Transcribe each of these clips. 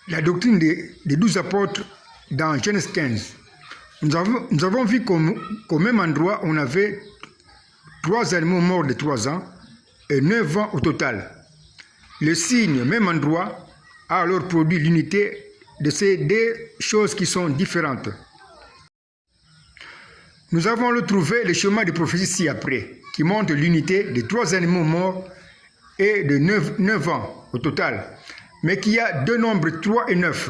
la doctrine des 12 apôtres dans Genèse 15. Nous avons vu qu'au même endroit, on avait 3 animaux morts de 3 ans et 9 ans au total. Le signe, même endroit, a alors produit l'unité de ces 2 choses qui sont différentes. Nous avons alors trouvé le schéma de prophétie ci-après, qui montre l'unité de 3 animaux morts et de 9 ans au total, mais qui a 2 nombres 3 et 9.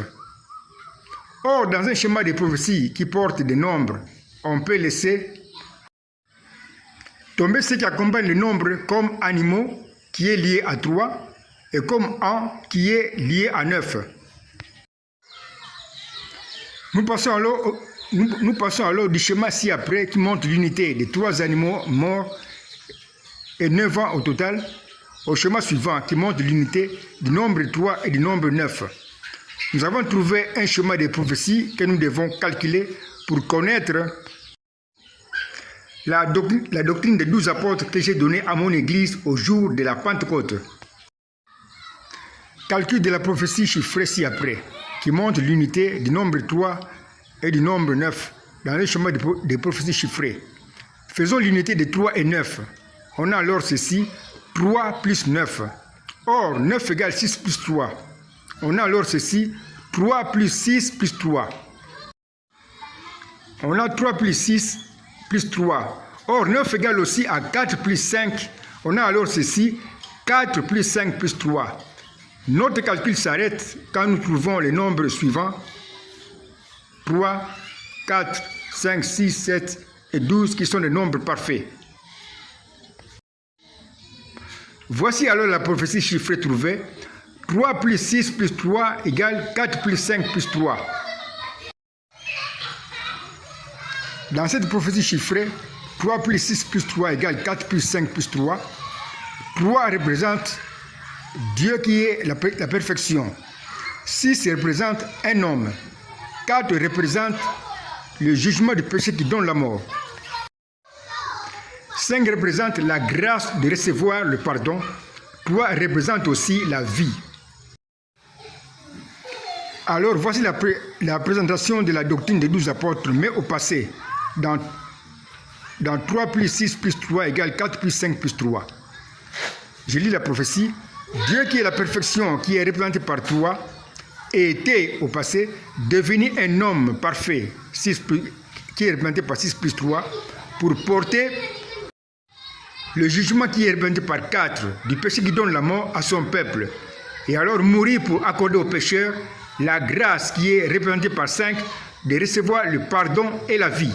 Or, dans un schéma de prophétie qui porte des nombres, on peut laisser tomber ce qui accompagne le nombre comme animaux, qui est lié à 3, et comme an, qui est lié à 9. Nous passons alors du schéma ci-après qui montre l'unité des 3 animaux morts et 9 ans au total, au schéma suivant qui montre l'unité du nombre 3 et du nombre 9. Nous avons trouvé un schéma de prophétie que nous devons calculer pour connaître la doctrine des 12 apôtres que j'ai donnée à mon église au jour de la Pentecôte. Calcul de la prophétie chiffrée ci-après, qui montre l'unité du nombre 3 et du nombre 9 dans le schéma de prophétie chiffrée. Faisons l'unité de 3 et 9. On a alors ceci, 3 plus 9. Or, 9 égale 6 plus 3. On a alors ceci, 3 plus 6 plus 3. On a 3 plus 6 plus 3. Or, 9 égale aussi à 4 plus 5. On a alors ceci, 4 plus 5 plus 3. Notre calcul s'arrête quand nous trouvons les nombres suivants, 3, 4, 5, 6, 7 et 12 qui sont des nombres parfaits. Voici alors la prophétie chiffrée trouvée. 3 plus 6 plus 3 égale 4 plus 5 plus 3. Dans cette prophétie chiffrée, 3 plus 6 plus 3 égale 4 plus 5 plus 3. 3 représente Dieu qui est la perfection. 6 représente un homme. 4 représente le jugement du péché qui donne la mort. 5 représente la grâce de recevoir le pardon. 3 représente aussi la vie. Alors voici la présentation de la doctrine des 12 apôtres, mais au passé, dans 3 plus 6 plus 3 égale 4 plus 5 plus 3. Je lis la prophétie. Dieu qui est la perfection, qui est représenté par 3, était au passé devenu un homme parfait, qui est représenté par 6 plus 3, pour porter le jugement qui est représenté par 4 du péché qui donne la mort à son peuple, et alors mourir pour accorder aux pécheurs la grâce qui est représentée par 5 de recevoir le pardon et la vie.